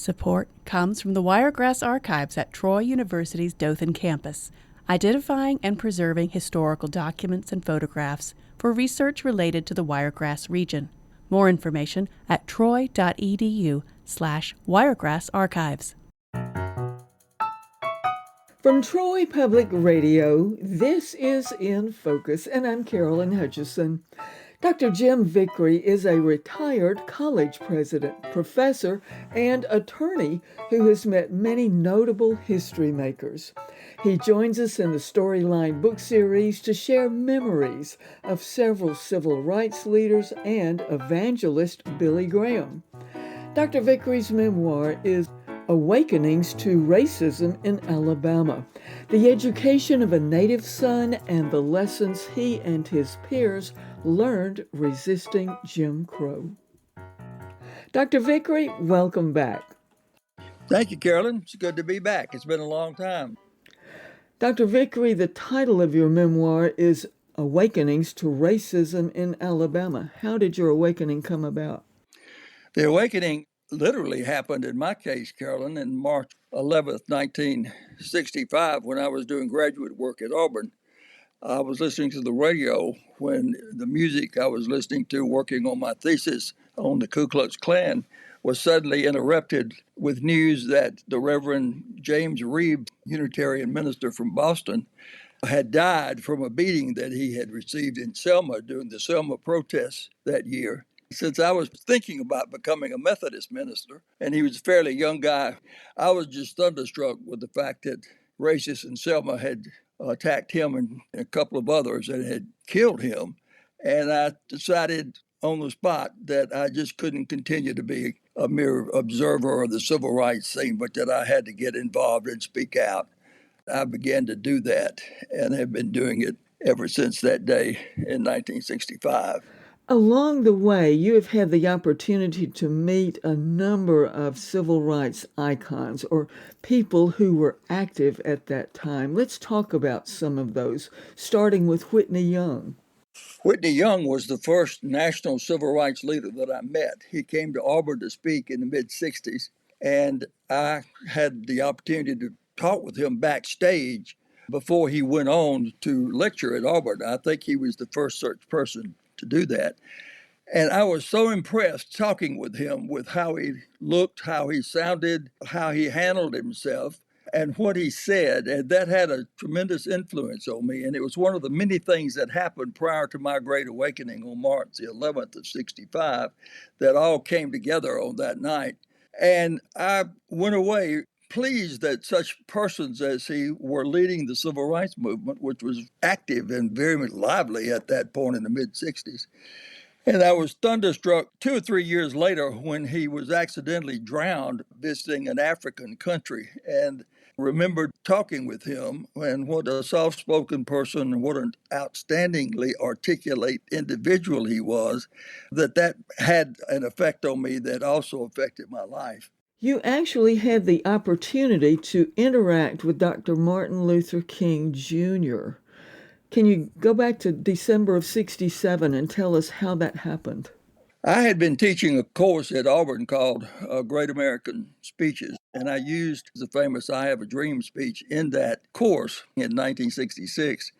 Support comes from the Wiregrass Archives at Troy University's Dothan campus, identifying and preserving historical documents and photographs for research related to the Wiregrass region. More information at troy.edu/wiregrassarchives. From Troy Public Radio, this is In Focus, and I'm Carolyn Hutchison. Dr. Jim Vickrey is a retired college president, professor, and attorney who has met many notable history makers. He joins us in the Storyline book series to share memories of several civil rights leaders and evangelist Billy Graham. Dr. Vickrey's memoir is Awakenings to Racism in Alabama, the education of a native son and the lessons he and his peers learned resisting Jim Crow. Dr. Vickrey, welcome back. Thank you, Carolyn. It's good to be back. It's been a long time. Dr. Vickrey, the title of your memoir is Awakenings to Racism in Alabama. How did your awakening come about? The awakening literally happened in my case, Carolyn, in March 11th, 1965, when I was doing graduate work at Auburn. I was listening to the radio when the music I was listening to working on my thesis on the Ku Klux Klan was suddenly interrupted with news that the Reverend James Reeb, Unitarian minister from Boston, had died from a beating that he had received in Selma during the Selma protests that year. Since I was thinking about becoming a Methodist minister, and he was a fairly young guy, I was just thunderstruck with the fact that racists in Selma had attacked him and a couple of others and had killed him. And I decided on the spot that I just couldn't continue to be a mere observer of the civil rights scene, but that I had to get involved and speak out. I began to do that and have been doing it ever since that day in 1965. Along the way, you have had the opportunity to meet a number of civil rights icons or people who were active at that time. Let's talk about some of those, starting with Whitney Young. Whitney Young was the first national civil rights leader that I met. He came to Auburn to speak in the mid-'60s, and I had the opportunity to talk with him backstage before he went on to lecture at Auburn. I think he was the first such person to do that. And I was so impressed talking with him with how he looked, how he sounded, how he handled himself, and what he said. And that had a tremendous influence on me. And it was one of the many things that happened prior to my Great Awakening on March the 11th of 65 that all came together on that night. And I went away pleased that such persons as he were leading the civil rights movement, which was active and very lively at that point in the mid-'60s. And I was thunderstruck 2 or 3 years later when he was accidentally drowned visiting an African country, and remembered talking with him, and what a soft-spoken person and what an outstandingly articulate individual he was, that had an effect on me that also affected my life. You actually had the opportunity to interact with Dr. Martin Luther King Jr. Can you go back to December of 67 and tell us how that happened? I had been teaching a course at Auburn called Great American Speeches, and I used the famous I Have a Dream speech in that course in 1966,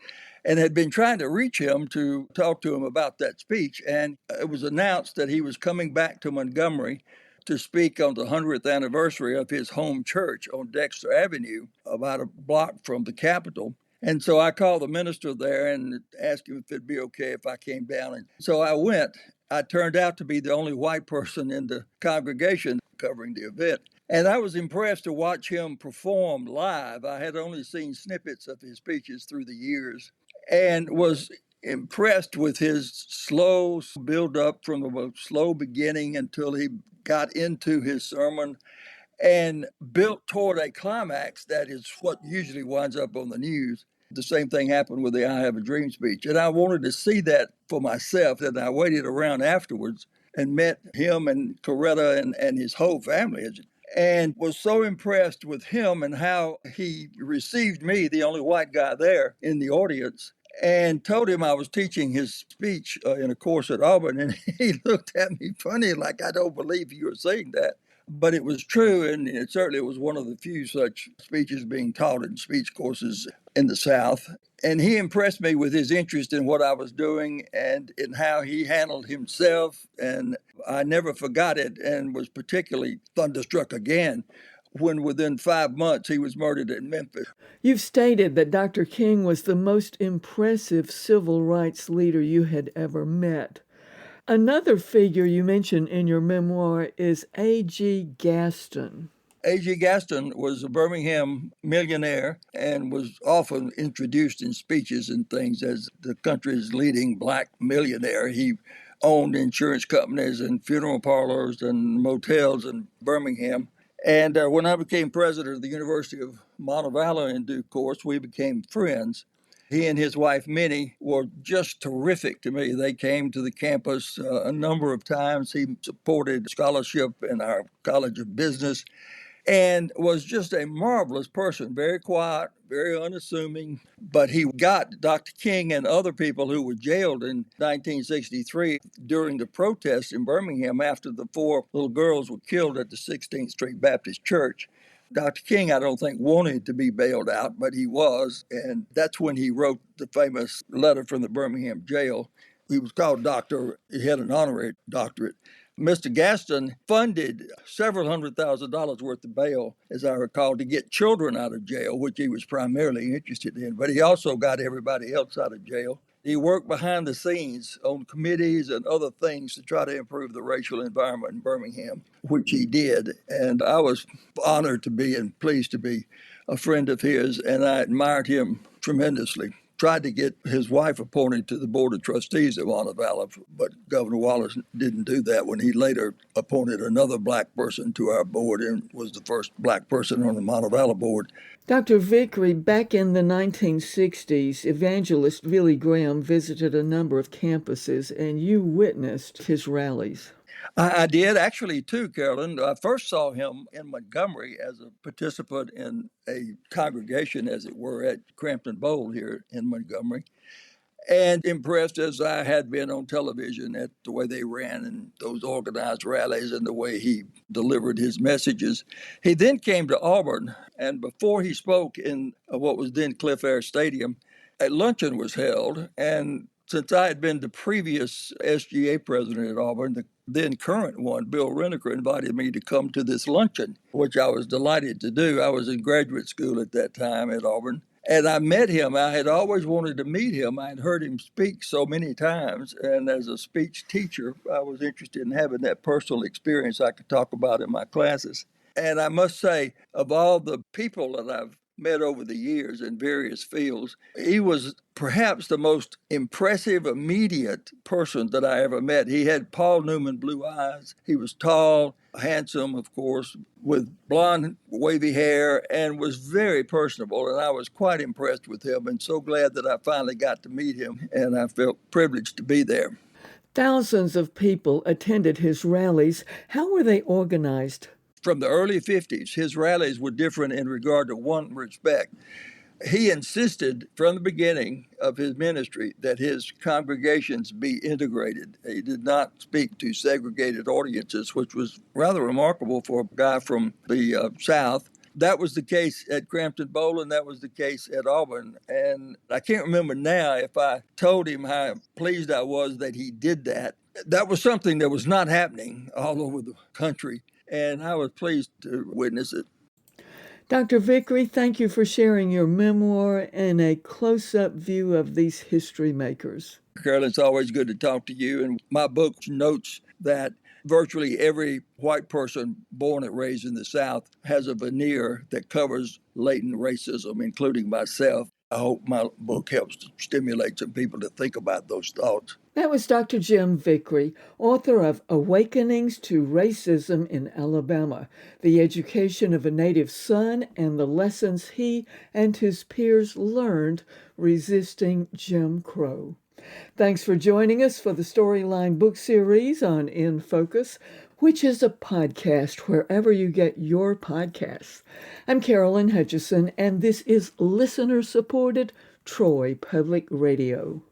and had been trying to reach him to talk to him about that speech. And it was announced that he was coming back to Montgomery to speak on the 100th anniversary of his home church on Dexter Avenue, about a block from the Capitol. And so I called the minister there and asked him if it'd be okay if I came down. And so I went. I turned out to be the only white person in the congregation covering the event. And I was impressed to watch him perform live. I had only seen snippets of his speeches through the years and was impressed with his slow build up from a slow beginning until he got into his sermon and built toward a climax that is what usually winds up on the news. The same thing happened with the I Have a Dream speech. And I wanted to see that for myself, and I waited around afterwards and met him and Coretta and his whole family, and was so impressed with him and how he received me, the only white guy there in the audience, and told him I was teaching his speech in a course at Auburn. And he looked at me funny, like, I don't believe you were saying that. But it was true, and it certainly was one of the few such speeches being taught in speech courses in the South. And he impressed me with his interest in what I was doing and in how he handled himself. And I never forgot it and was particularly thunderstruck again when within 5 months he was murdered in Memphis. You've stated that Dr. King was the most impressive civil rights leader you had ever met. Another figure you mention in your memoir is A.G. Gaston. A.G. Gaston was a Birmingham millionaire and was often introduced in speeches and things as the country's leading black millionaire. He owned insurance companies and funeral parlors and motels in Birmingham. And when I became president of the University of Montevallo in due course, we became friends. He and his wife, Minnie, were just terrific to me. They came to the campus a number of times. He supported scholarship in our College of Business and was just a marvelous person, very quiet, very unassuming. But he got Dr. King and other people who were jailed in 1963 during the protests in Birmingham after the 4 little girls were killed at the 16th Street Baptist Church. Dr. King, I don't think, wanted to be bailed out, but he was. And that's when he wrote the famous letter from the Birmingham jail. He was called doctor, he had an honorary doctorate. Mr. Gaston funded several $100,000 worth of bail, as I recall, to get children out of jail, which he was primarily interested in. But he also got everybody else out of jail. He worked behind the scenes on committees and other things to try to improve the racial environment in Birmingham, which he did. And I was honored to be and pleased to be a friend of his, and I admired him tremendously. Tried to get his wife appointed to the Board of Trustees of Montevallo, but Governor Wallace didn't do that when he later appointed another black person to our board and was the first black person on the Montevallo board. Dr. Vickrey, back in the 1960s, evangelist Billy Graham visited a number of campuses, and you witnessed his rallies. I did actually too, Carolyn. I first saw him in Montgomery as a participant in a congregation, as it were, at Crampton Bowl here in Montgomery, and impressed as I had been on television at the way they ran and those organized rallies and the way he delivered his messages. He then came to Auburn, and before he spoke in what was then Cliff Air Stadium, a luncheon was held, and since I had been the previous SGA president at Auburn, the then current one, Bill Reneker, invited me to come to this luncheon, which I was delighted to do. I was in graduate school at that time at Auburn. And I met him. I had always wanted to meet him. I had heard him speak so many times. And as a speech teacher, I was interested in having that personal experience I could talk about in my classes. And I must say, of all the people that I've met over the years in various fields, he was perhaps the most impressive, immediate person that I ever met. He had Paul Newman blue eyes. He was tall, handsome, of course, with blonde, wavy hair, and was very personable. And I was quite impressed with him and so glad that I finally got to meet him. And I felt privileged to be there. Thousands of people attended his rallies. How were they organized? From the early 50s, his rallies were different in regard to one respect. He insisted from the beginning of his ministry that his congregations be integrated. He did not speak to segregated audiences, which was rather remarkable for a guy from the South. That was the case at Crampton Bowl, and that was the case at Auburn. And I can't remember now if I told him how pleased I was that he did that. That was something that was not happening all over the country, and I was pleased to witness it. Dr. Vickrey, thank you for sharing your memoir and a close-up view of these history makers. Carolyn, it's always good to talk to you. And my book notes that virtually every white person born and raised in the South has a veneer that covers latent racism, including myself. I hope my book helps to stimulate some people to think about those thoughts. That was Dr. Jim Vickrey, author of Awakenings to Racism in Alabama, The Education of a Native Son and the Lessons He and His Peers Learned Resisting Jim Crow. Thanks for joining us for the Storyline book series on In Focus, which is a podcast wherever you get your podcasts. I'm Carolyn Hutchison, and this is listener-supported Troy Public Radio.